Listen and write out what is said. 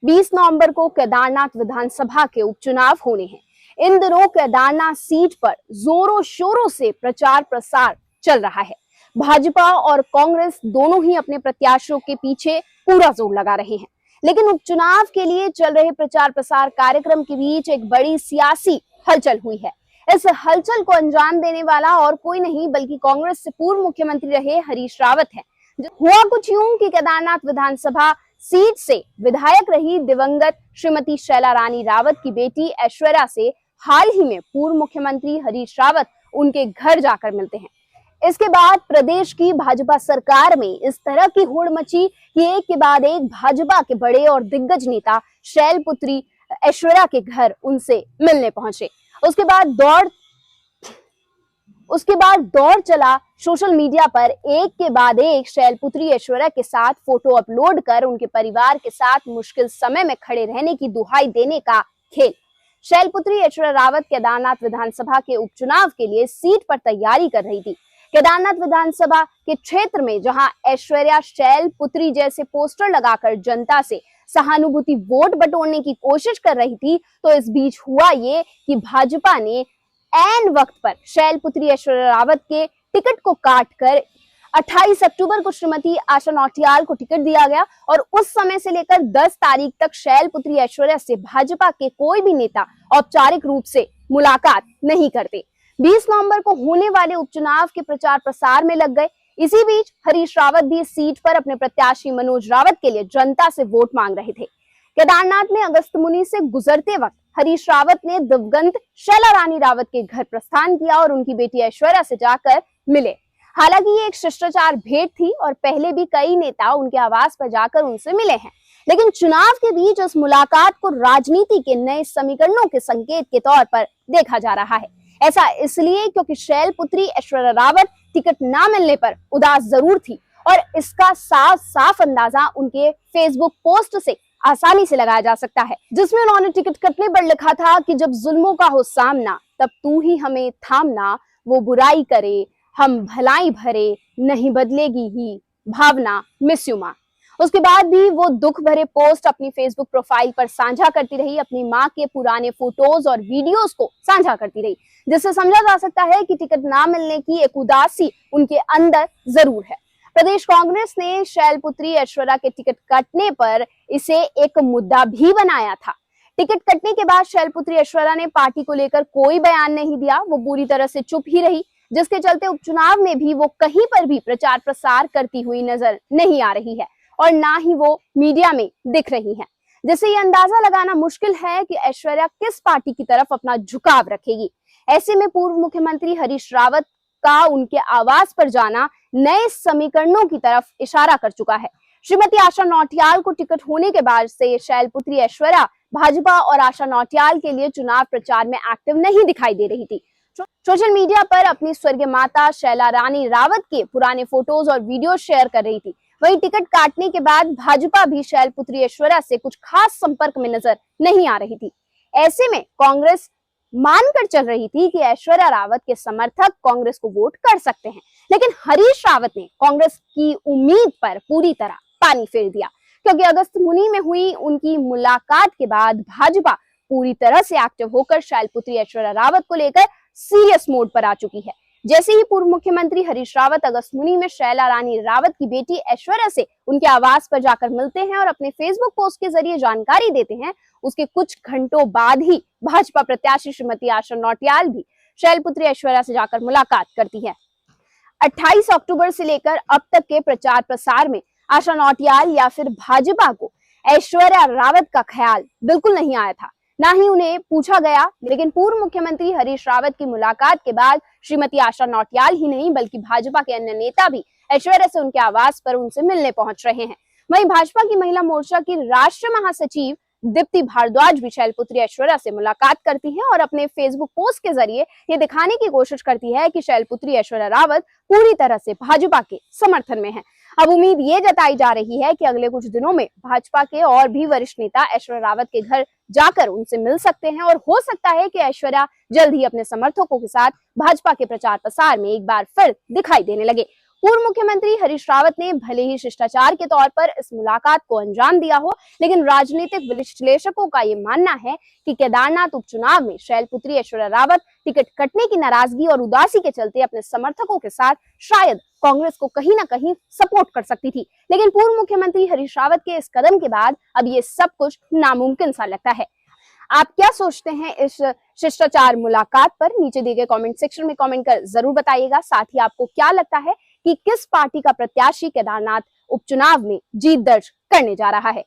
20 नवंबर को केदारनाथ विधानसभा के उपचुनाव होने हैं। इन दिनों केदारनाथ सीट पर जोरों शोरों से प्रचार प्रसार चल रहा है। भाजपा और कांग्रेस दोनों ही अपने प्रत्याशियों के पीछे पूरा जोर लगा रहे हैं, लेकिन उपचुनाव के लिए चल रहे प्रचार प्रसार कार्यक्रम के बीच एक बड़ी सियासी हलचल हुई है। इस हलचल को अंजाम देने वाला और कोई नहीं बल्कि कांग्रेस से पूर्व मुख्यमंत्री रहे हरीश रावत है। हुआ कुछ यूं कि केदारनाथ विधानसभा सीट से विधायक रही दिवंगत श्रीमती शैला रानी रावत की बेटी ऐश्वर्या से हाल ही में पूर्व मुख्यमंत्री हरीश रावत उनके घर जाकर मिलते हैं। इसके बाद प्रदेश की भाजपा सरकार में इस तरह की होड़ मची कि एक के बाद एक भाजपा के बड़े और दिग्गज नेता शैलपुत्री ऐश्वर्या के घर उनसे मिलने पहुंचे। उसके बाद दौर चला सोशल मीडिया पर। एक के बाद एक शैलपुत्री ऐश्वर्या के साथ फोटो अपलोड कर उनके परिवार के साथ मुश्किल समय में खड़े रहने की दुहाई देने का खेल। शैलपुत्री ऐश्वर्या रावत केदारनाथ विधानसभा के उपचुनाव के लिए सीट पर तैयारी कर रही थी। केदारनाथ विधानसभा के क्षेत्र में जहां ऐश्वर्या शैलपुत्री जैसे पोस्टर लगाकर जनता से सहानुभूति वोट बटोरने की कोशिश कर रही थी, तो इस बीच हुआ ये कि भाजपा ने ऐन वक्त पर शैलपुत्री ऐश्वर्या रावत के टिकट को काटकर 28 अक्टूबर को श्रीमती आशा नौटियाल को टिकट दिया गया और उस समय से लेकर 10 तारीख तक शैलपुत्री ऐश्वर्या से भाजपा के कोई भी नेता औपचारिक रूप से मुलाकात नहीं करते। 20 नवंबर को होने वाले उपचुनाव के प्रचार प्रसार में लग गए। इसी बीच हरीश रावत भी इस सीट पर अपने प्रत्याशी मनोज रावत के लिए जनता से वोट मांग रहे थे। केदारनाथ में अगस्त्यमुनि से गुजरते वक्त हरीश रावत ने दिवंगत शैला रानी रावत के घर प्रस्थान किया और उनकी बेटी ऐश्वर्या से जाकर मिले। हालांकि ये एक शिष्टाचार भेंट थी और पहले भी कई नेता उनके आवास पर जाकर उनसे मिले हैं, लेकिन चुनाव के बीच उस मुलाकात को राजनीति के नए समीकरणों के संकेत के तौर पर देखा जा रहा है। ऐसा इसलिए क्योंकि शैलपुत्री ऐश्वर्या रावत टिकट न मिलने पर उदास जरूर थी और इसका साफ अंदाजा उनके फेसबुक पोस्ट से आसानी से लगाया जा सकता है, जिसमें उन्होंने टिकट कटने पर लिखा था कि जब जुल्मों का हो सामना तब तू ही हमें थामना, वो बुराई करे हम भलाई भरे, नहीं बदलेगी ही भावना, मिस यू मां। उसके बाद भी वो दुख भरे पोस्ट अपनी फेसबुक प्रोफाइल पर साझा करती रही, अपनी मां के पुराने फोटोज और वीडियोस को साझा करती रही, जिससे समझा जा सकता है कि टिकट ना मिलने की एक उदासी उनके अंदर जरूर है। प्रदेश कांग्रेस ने शैलपुत्री ऐश्वर्या के टिकट कटने पर इसे एक मुद्दा भी बनाया था। टिकट कटने के बाद शैलपुत्री ऐश्वर्या ने पार्टी को लेकर कोई बयान नहीं दिया, वो पूरी तरह से चुप ही रही, जिसके चलते उपचुनाव में भी वो कहीं पर भी प्रचार प्रसार करती हुई नजर नहीं आ रही है और ना ही वो मीडिया में दिख रही है, जिससे ये अंदाजा लगाना मुश्किल है कि ऐश्वर्या किस पार्टी की तरफ अपना झुकाव रखेगी। ऐसे में पूर्व मुख्यमंत्री हरीश रावत का उनके आवास पर जाना नए समीकरणों की तरफ इशारा कर चुका है। श्रीमती आशा नौटियाल को टिकट होने के बाद से शैलपुत्री ऐश्वर्या भाजपा और आशा नौटियाल के लिए चुनाव प्रचार में एक्टिव नहीं दिखाई दे रही थी। सोशल मीडिया पर अपनी स्वर्गीय माता शैला रानी रावत के पुराने फोटोज और वीडियो शेयर कर रही थी। वहीं टिकट काटने के बाद भाजपा भी शैलपुत्री ऐश्वर्या से कुछ खास संपर्क में नजर नहीं आ रही थी। ऐसे में कांग्रेस मानकर चल रही थी कि ऐश्वर्या रावत के समर्थक कांग्रेस को वोट कर सकते हैं, लेकिन हरीश रावत ने कांग्रेस की उम्मीद पर पूरी तरह पानी फेर दिया, क्योंकि अगस्त्यमुनि में हुई उनकी मुलाकात के बाद भाजपा पूरी तरह से एक्टिव होकर शैलपुत्री ऐश्वर्या रावत को लेकर सीरियस मोड पर आ चुकी है। जैसे ही पूर्व मुख्यमंत्री हरीश रावत अगस्त्यमुनि में शैला रानी रावत की बेटी ऐश्वर्या से उनके आवास पर जाकर मिलते हैं और अपने फेसबुक पोस्ट के जरिए जानकारी देते हैं, उसके कुछ घंटों बाद ही भाजपा प्रत्याशी श्रीमती आशा नौटियाल भी शैलपुत्री ऐश्वर्या से जाकर मुलाकात करती है। 28 अक्टूबर से लेकर अब तक के प्रचार प्रसार में आशा नौटियाल या फिर भाजपा को ऐश्वर्या रावत का ख्याल बिल्कुल नहीं आया था, ना ही उन्हें पूछा गया। लेकिन पूर्व मुख्यमंत्री हरीश रावत की मुलाकात के बाद श्रीमती आशा नौटियाल ही नहीं बल्कि भाजपा के अन्य नेता भी ऐश्वर्या से उनके आवास पर उनसे मिलने पहुंच रहे हैं। वहीं भाजपा की महिला मोर्चा की राष्ट्रीय महासचिव दीप्ति भारद्वाज भी शैलपुत्री ऐश्वर्या से मुलाकात करती है और अपने फेसबुक पोस्ट के जरिए ये दिखाने की कोशिश करती है कि शैलपुत्री ऐश्वर्या रावत पूरी तरह से भाजपा के समर्थन में है। अब उम्मीद ये जताई जा रही है कि अगले कुछ दिनों में भाजपा के और भी वरिष्ठ नेता ऐश्वर्या रावत के घर जाकर उनसे मिल सकते हैं और हो सकता है कि ऐश्वर्या जल्द ही अपने समर्थकों के साथ भाजपा के प्रचार प्रसार में एक बार फिर दिखाई देने लगे। पूर्व मुख्यमंत्री हरीश रावत ने भले ही शिष्टाचार के तौर पर इस मुलाकात को अंजाम दिया हो, लेकिन राजनीतिक विश्लेषकों का ये मानना है कि केदारनाथ उपचुनाव में शैलपुत्री ऐश्वर्या रावत टिकट कटने की नाराजगी और उदासी के चलते अपने समर्थकों के साथ शायद कांग्रेस को कहीं ना कहीं सपोर्ट कर सकती थी। लेकिन पूर्व मुख्यमंत्री हरीश रावत के इस कदम के बाद अब ये सब कुछ नामुमकिन सा लगता है। आप क्या सोचते हैं इस शिष्टाचार मुलाकात पर? नीचे दिए गए कमेंट सेक्शन में कमेंट कर जरूर बताइएगा। साथ ही आपको क्या लगता है कि किस पार्टी का प्रत्याशी केदारनाथ उपचुनाव में जीत दर्ज करने जा रहा है?